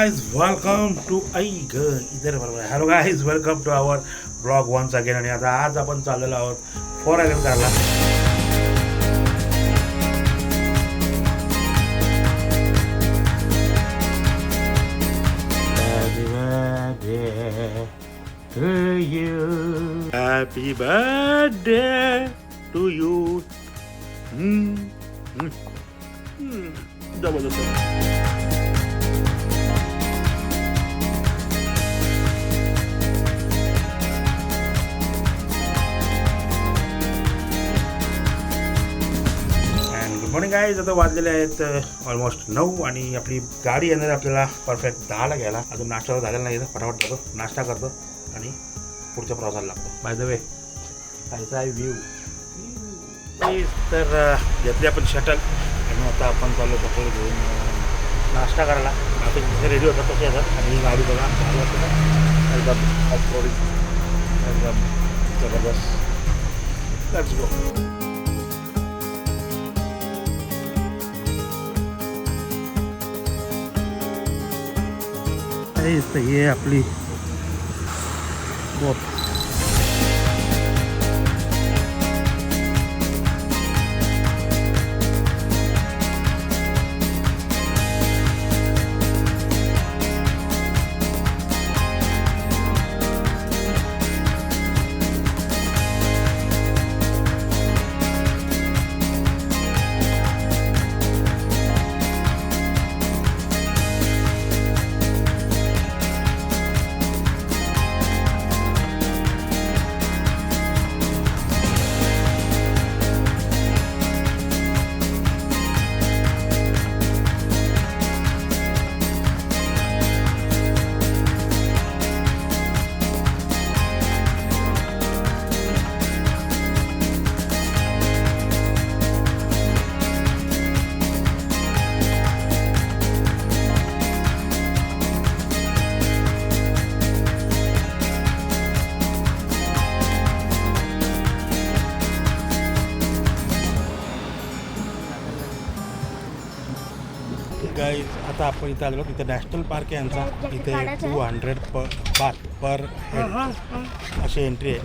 guys, welcome to इधर बरोबर. Hello guys, welcome to our vlog once again. आणि आता आज आपण चाललेलो आहोत 4 आयलंड करायला. Happy birthday to you. जबरदस्त. मॉर्निंग गाईज, आता वाजलेले आहेत ऑलमोस्ट 9 आणि आपली गाडी येणार आपल्याला परफेक्ट 10ला घ्यायला. अजून नाश्ता झालेला नाही, फटाफट जातो, नाश्ता करतो आणि पुढच्या प्रवासाला लागतो. बाय द वे कायचा आहे व्ह्यू. तर घेतली आपण शटल आणि आता आपण चालू सकाळी घेऊन नाश्ता करायला. आता इथे रेडी होतात तसे येतात आणि ही गाडी बघा एकदम ऑफ रोडिंग, एकदम जबरदस्त. Let's go. ये आपली बोट. गाईज, आता आपण इथं आलो. इथं नॅशनल पार्क आहे यांचा. इथे 200 पर हेड अशी एंट्री आहे.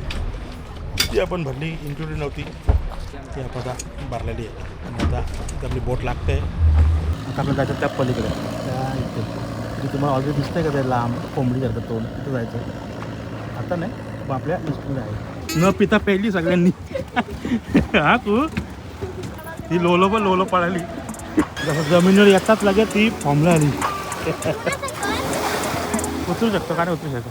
ती आपण भरली, इन्क्लुडेड नव्हती, ती आपण आता भरलेली आहे. आणि आता इथं आपली बोट लागते. आता आपल्याला जायचं त्या पलीकडे, त्या इथे तुम्हाला ऑलरेडी दिसतंय का ते लांब कोंबडी करतात तोंड, तिथं जायचं. आता नाही मग आपल्या लिस्टमध्ये आहे. न पिता पहिली सगळ्यांनी. हा तू ती लोलो पळाली. जसं जमिनीवर येताच लगेच ती फॉर्मला आली. उतरू शकतो का नाही उतरू शकतो.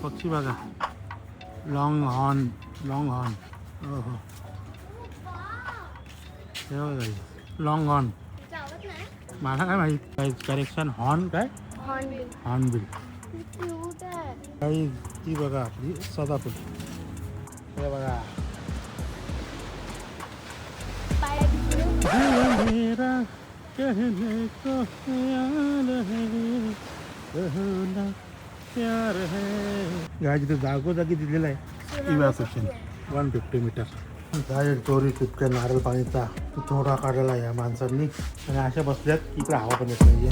पक्षी बघा, लॉंग हॉर्न. ओहो, लॉंग हॉर्न. मला काय माहिती. करेक्शन, हॉर्न काय, हॉर्नबिल. काही ती बघा आपली सदाफुल. हे बघा, गाडी तिथे जागोजागी दिलेला आहे. Evacuation 150 metre. काय चोरी तितक्या नारळ पाणीचा थोडा काढलेला या माणसांनी. आणि अशा बसल्यात इकडे हवा पण येत नाहीये.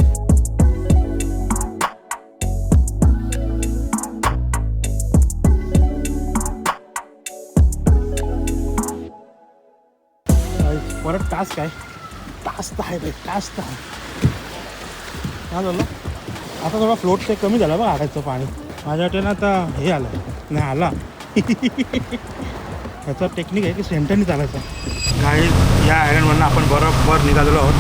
परत टास्क आहे. टास्क आहे बाई, टास्क आहे. काय झालं आता, थोडा फ्लोट ते कमी झाला बघा आडायचं पाणी. माझ्या वाटेनं आता हे आलं नाही आला. ह्याचा टेक्निक आहे की सेंटरनी चालायचं. गाईज, या आयलंडवरनं आपण बरोबर निघालेलो आहोत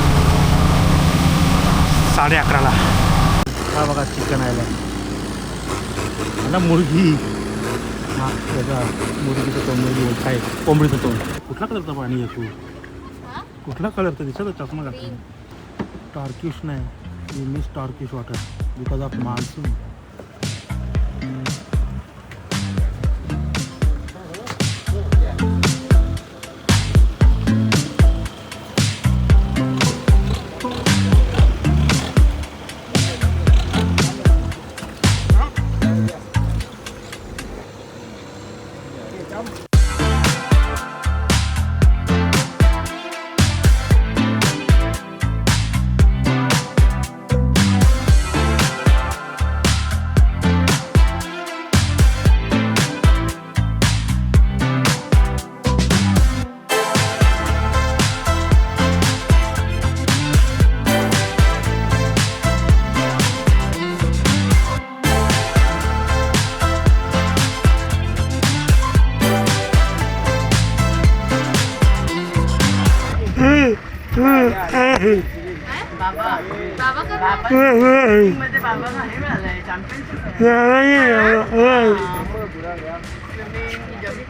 11:30ला. हा बघा चिकन आयलंड. आता मुर्गी, हां त्याचा मुर्गीचं तोंड, मुर्गी काय कोंबडीचं तोंड. कुठला कलरचं पाणी आहे तू? कुठला कलरचं दिसत चष्मा घातला. टर्किश नाही, we miss Turkish water because of monsoon.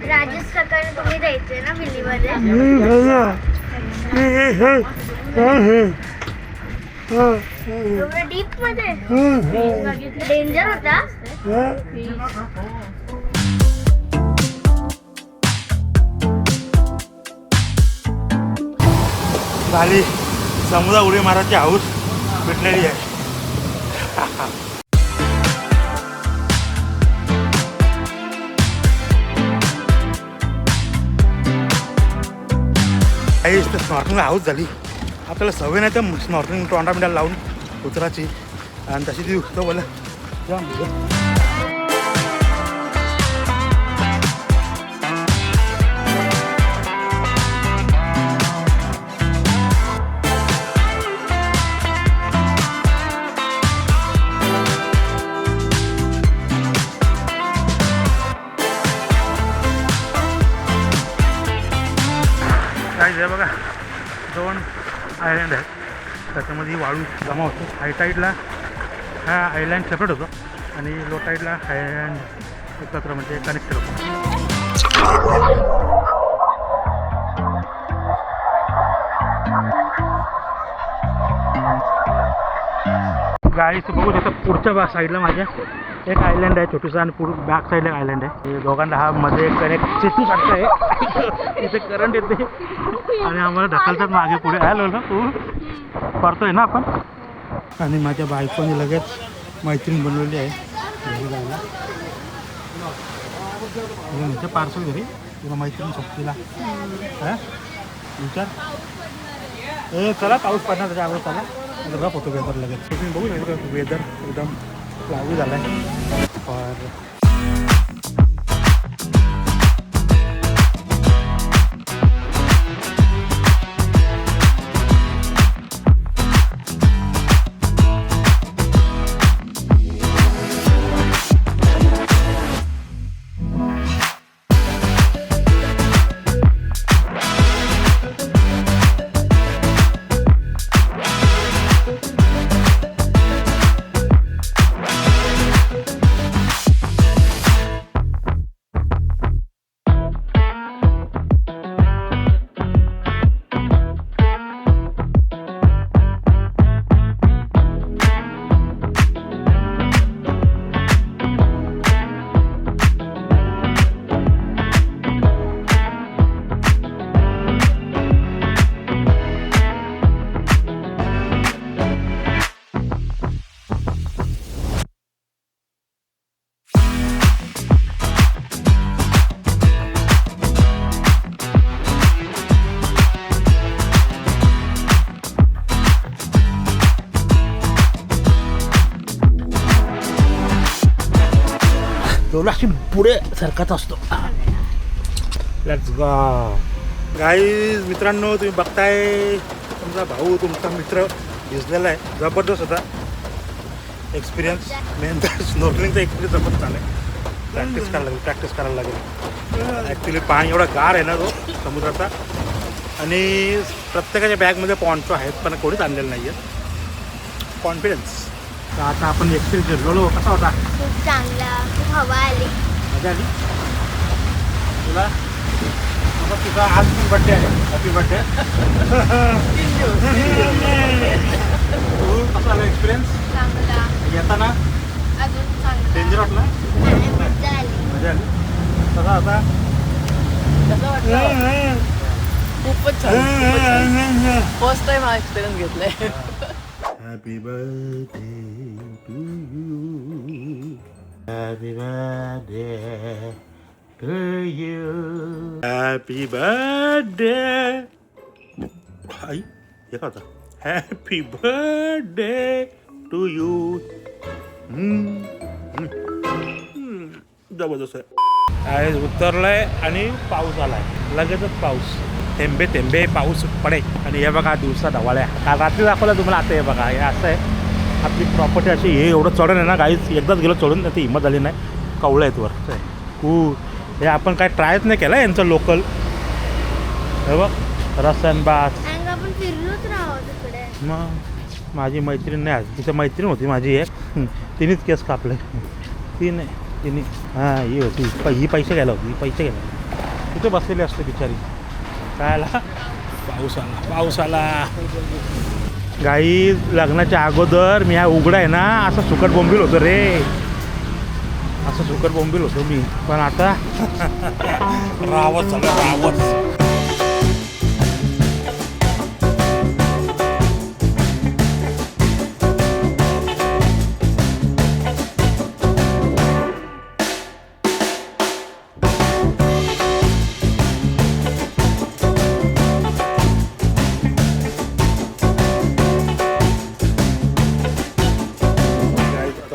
Rajesh सकाळी तुम्ही द्यायचे ना बिल्लीमध्ये एवढं डीप मध्ये डेंजर होता. झाली समुद्र उडी मारायची हाऊस भेटलेली आहे. काही स्नॉर्कलिंग हाऊस झाली. आपल्याला सवय नाही तर स्नॉर्कलिंग तोंडा बिंडा लावून उतराची आणि तशी ती उठतो बोला काय बघा. 2 आयलँड आहेत त्याच्यामध्ये वाळू जमा होतो. हाय टाईडला हा आयलँड सेपरेट होतो आणि लो टाईडला आयलँड एकत्र म्हणजे कनेक्टेड होतो. गाडीचं बघू शकता पुढच्या साईडला माझ्या एक आयलँड आहे छोटूसा आणि पुढे बॅक साईडला एक आयलँड आहे. हे दोघांना हा मध्ये कनेक्ट सेतू सारखं आहे. इथे करंट येते आणि आम्हाला ढकलतात मागे पुढे. आलो ना तू पडतोय ना आपण. आणि माझ्या बायकोने लगेच मैत्रीण बनवली आहे घरी जायला. म्हणजे पार्सल घरी तुला मैत्रीण सोबतीला हां विचार. चला पाऊस पडणार त्याच्या अगोदर चला रफ होतो वेदर लगेच. तुम्ही बघू शकता वेदर एकदम क्लाउडी झाला आहे. और अशी पुढे सरकत असतो. Let's go guys. मित्रांनो तुम्ही बघताय तुमचा भाऊ तुमचा मित्र भिजलेला आहे. जबरदस्त होता एक्सपिरियन्स. मेन तर स्नॉर्कलिंगचा एक्सपिरियन्स जबरदस्त झाला आहे. प्रॅक्टिस करायला लागेल. ॲक्च्युली पाणी एवढा गार आहे ना तो समुद्राचा. आणि प्रत्येकाच्या बॅगमध्ये पॉन्चो आहेत पण कोणीच आणलेलं नाही आहे. कॉन्फिडन्स. तर आता आपण एक्सपिरियन्स घेतलो. कसा होता? खूप चांगला. खूप हवा आली. मजा आली तुला? तुझा आज पण बड्डे आहे. Happy birthday. तू कसा आला एक्सपिरियन्स? चांगला. येताना अजून चांगला. डेंजर वाटला? मजा आली. मजा आली. कसा होता? खूपच छान. फर्स्ट टाइम हा एक्सपिरियन्स घेतलाय. Happy birthday to you. Happy birthday to you. Happy birthday. आई हे का होता? Happy birthday to you. जबरदस्त आहे. उतरलंय आणि पाऊस आलाय. लगेचच पाऊस. थेंबे थेंबे पाऊस पडे. आणि हे बघा दिवसा ढवाळ्या. काल रात्री दाखवलं तुम्हाला. आता हे बघा हे असं आहे. आपली प्रॉपर्टी अशी हे एवढं चढण आहे ना गाईच. एकदाच गेलो चढून ती हिंमत झाली नाही. कवळं आहेत वर. हे आपण काय ट्रायच नाही केलं यांचं लोकल. हे बघ रसन बास. आपण फिरलोच मग माझी मैत्रीण नाही आज, तिथं मैत्रीण होती माझी एक, तिनेच केस कापले. ती नाही, तिने हां ही होती, ही पैसे घ्यायला होती, ही पैसे घ्यायला तिथे बसलेली असते बिचारी. काय आला पाऊस आला, पाऊस आला. गाई लग्नाच्या अगोदर मी हा उघडा आहे ना असं सुकट बोंबील होतो रे, असं सुकट बोंबील होतो मी. पण आता रावत झालं, रावत.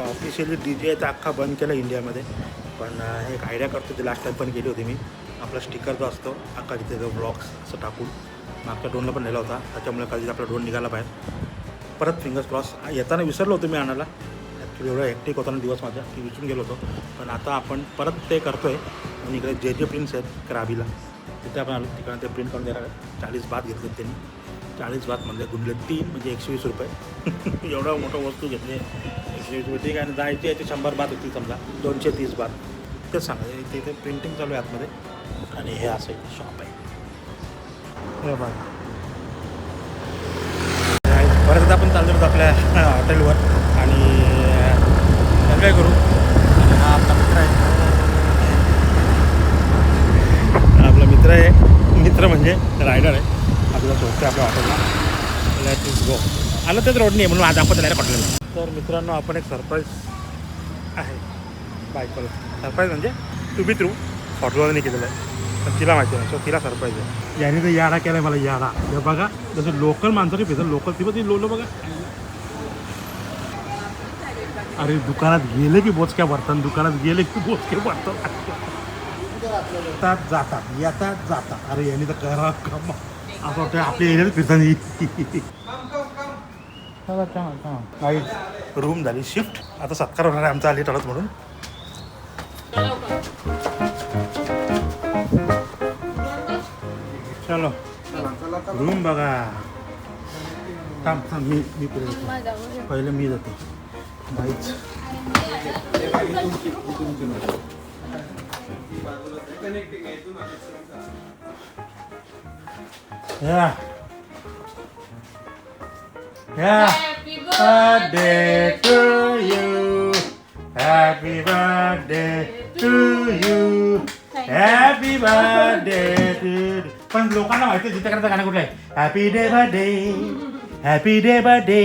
ऑफिशियली DJ तर अख्खा बंद केला इंडियामध्ये. पण एक आयडिया करतो, ते लास्ट टाईम पण गेली होती मी. आपला स्टिकर जो असतो अख्खा तिथे जो ब्लॉक्स असं टाकून मागच्या ड्रोनला पण नेला होता, त्याच्यामुळे कधी आपला ड्रोन निघाला बाहेर. परत फिंगर्स क्रॉस येताना विसरलो होतो मी आणायला, ॲक्च्युली एवढा हॅक्टिक होता ना दिवस माझ्या की विसरून गेलो होतो. पण आता आपण परत ते करतो आहे. आणि इकडे जे प्रिंट्स आहेत क्राबीला, तिथे आपण आलो, तिकडे ते प्रिंट करून देणार आहे. 40 बात घेतले त्यांनी, 40 बात म्हणजे गुणले 3 म्हणजे 120 रुपये. एवढा मोठं वस्तू घेतली 120 रुपये. ठीक आहे, आणि जायची याची 100 बात होती समजा, 230 बात. तेच सांगा इथे प्रिंटिंग चालू आहे आतमध्ये. आणि हे असं इथे शॉप आहे. हे बघा, परत आपण चाललो होतो आपल्या हॉटेलवर. आणि काय करू, हा आपला मित्र आहे, आपला मित्र आहे, मित्र म्हणजे रायडर आहे. आपल्याला सोडते आपल्या हॉटेलला. Let's go. आलं तेच रोड नाही म्हणून आज आपण त्याला पटलेलं. तर मित्रांनो, आपण एक सरप्राईज आहे बायकोला. सरप्राईज म्हणजे टू बी थ्रू हॉटेलवाल्याने केलेलं आहे, पण तिला माहिती नाही. सो तिला सरप्राईज आहे. याने तर याडा केला आहे मला, याडा. हे बघा, जसं लोकल माणसाची फिरत लोकल ती पण ती लोलं बघा. अरे दुकानात गेले की बोचक्या भरतात, दुकानात गेले की बोचके भरतात. येतात जातात, येतात जातात. अरे यांनी तर करा काम असं वाटतं आपल्या एरियात फिरताना. काही रूम झाली शिफ्ट. आता सत्कार होणार आहे आमचा आली टळत म्हणून. चलो रूम बघा. थांब थांब, मी पुढे जातो, पहिले मी जातो. बाईच या Happy birthday to you. Happy birthday to you. Happy birthday to you. पण लोकांना माहिती आहे जिथे गाणं कुठलं आहे. Happy day birthday, happy day birthday,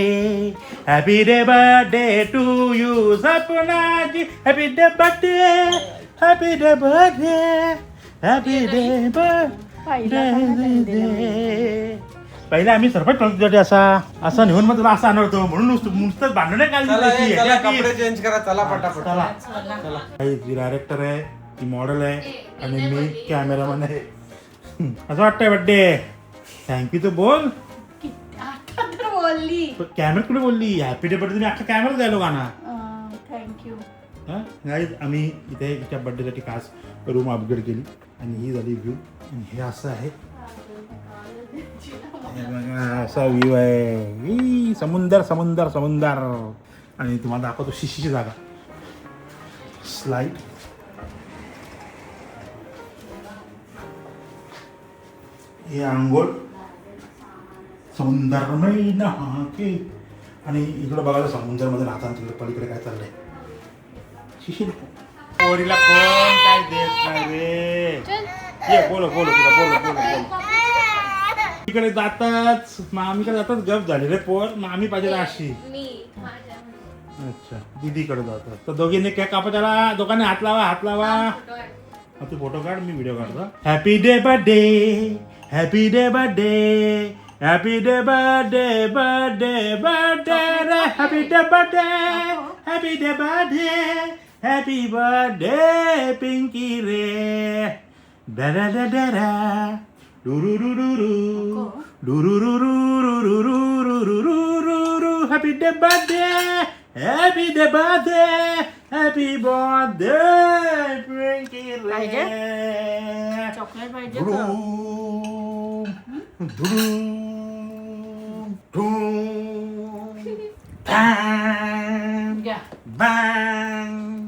happy day birthday to you Sapnaji. Happy day birthday, happy day birthday, happy day birthday. पहिले आम्ही सरपंच तुझ्यासाठी असा नेऊन मग तुला असं आणवतो म्हणून नुसतंच भांडण कपडे चेंज करा, चला पटापट. ती डायरेक्टर आहे, ती मॉडेल आहे, आणि मी कॅमेरामॅन आहे. असं वाटतंय बड्डे. थँक्यू तर बोल. बोलली कॅमेरा कुठे बोलली? हॅपी डे बर्थडे तुम्ही अख्खा कॅमेरा द्यायला गाणं. थँक्यू. गाईज आम्ही इथे तिच्या बड्डेसाठी खास रूम अपग्रेड केली. आणि ही झाली व्ह्यू. आणि हे असं आहे, असा व्ह्यू आहे. समुंदर समुंदर समुंदर. आणि तुम्हाला दाखवतो शिशीची जागा. स्लाईड. हे आंघोळ समुंदर मैना के. आणि इकडं बघायला समुंदरमध्ये राहताना तिकडे पलीकडे काय चाललंय. शिशी पोरीला कोण काय देत नाही रे. ये बोलो बोलो तुला बोलो बोलो बोलो. इकडे जाताच मामीकडे जाताच गप झाली रे पोर. मामी पाहिजे अशी. अच्छा, दीदीकडे जातात. तर दोघींनी केक कापा, त्याला दोघांनी हात लावा, हात लावा. तू फोटो काढ, मी व्हिडिओ काढतो. Happy day birthday, happy day birthday, happy day birthday, birthday birthday, happy day birthday, happy day birthday, happy birthday Pinky रे. डरा डरा डरा डुरुरुरुरु डुरुरुरुरुरुरुरुरुरुरु. Happy day birthday, happy day birthday, happy birthday Pinky रे. चॉकलेट पाहिजे धुडू धुडू धुडू. घ्या. बांग.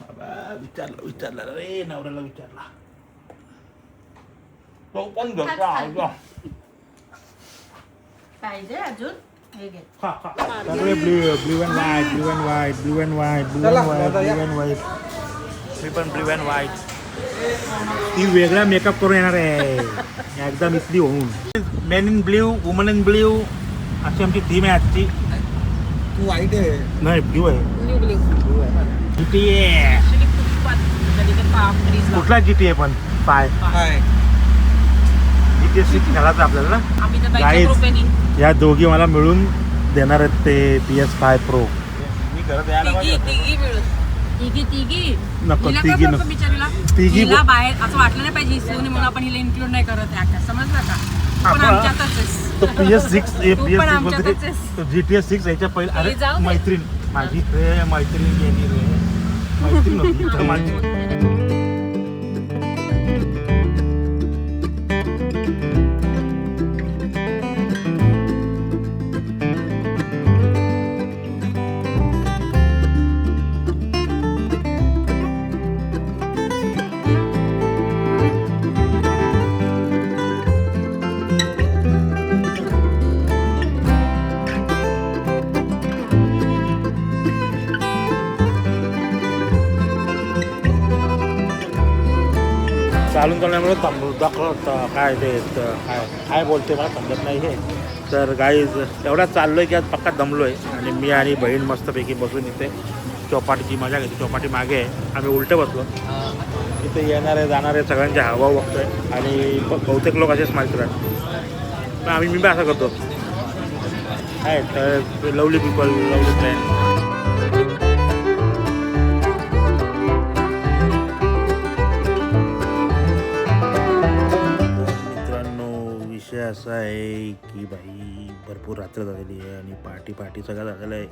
बाबा विचारला रे नवऱ्याला विचारला. तो पण घरचा आवडला. पाहिजे अजून हे घे. सगळे blue and white blue and white blue and white blue चला, अँड व्हाईट दादा, ब्ल्यू या. And white. मी पण ब्ल्यू अँड व्हाईट. ती वेगळा मेकअप करून येणार आहे एकदम इथली होऊन. Main in blue woman in blue अशी आमची थीम आहे आजची. तू वाईट आहे. नाही ब्ल्यू आहे. Blue GTA. ब्ल्यू. कुठला GTA पण पाय काय GTA 6 खेळायचं आपल्याला ना. आम्ही तर Guys. बाईच्या कृपेने या दोघी मला मिळून देणार आहेत ते PS5 Pro. मी घरात यायला पाहिजे. तिघी मिळून तिघी नको, हिला तिघी काय नको. बोलतो बिचारीला? तिघी हिला बो- बाहेर असं वाटलं नाही पाहिजे हिस्टोनी म्हणून आपण हिला इन्क्लूड नाही करत आहे आता. समजलं का? तू पण आपण- आमच्यातच आहेस. तो PS6 तू पण PS6 आमच्यातच बोलते आहेस. तो GTA 6 याच्या पहिले. तरी अरे जाऊ दे. मैत्रीण माझी रे मैत्रीण गेली रे. मैत्रीण होती तर माझी. चालून चालण्यामुळे दाखवत काय ते काय काय बोलते मला समजत नाही हे. तर गाईज एवढ्याच चाललो आहे की आज पक्का दमलो आहे आणि मी आणि बहीण मस्तपैकी बसून इथे चौपाटीची मजा घेतो. चौपाटी मागे आहे आम्ही उलटे बसलो. इथे येणारे जाणारे सगळ्यांचे हावभाव बघतोय आणि बहुतेक लोक असेच स्माईल करतात. पण मी पण असं करतो आहे. तर लवली पीपल लवली फ्रेंड. विषय असा आहे की बाई भरपूर रात्र झालेली आहे आणि पार्टी सगळं झालेलं आहे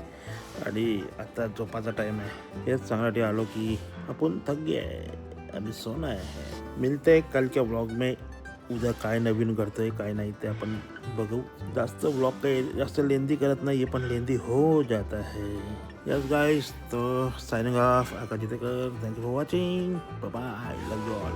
आणि आता झोपाचा टाईम आहे. हेच सांगण्यासाठी आलो की आपण थक गए आहे आणि सोना आहे. मिलते हैं कल के व्लॉग में. उद्या काय नवीन घडतंय काय नाही ते आपण बघू. जास्त व्लॉग काही जास्त लेंदी करत नाही हे पण लेंदी हो जाता है. यस गाइस तो signing off Akash Jitekar. Thank you for watching. Bye bye. Love you all.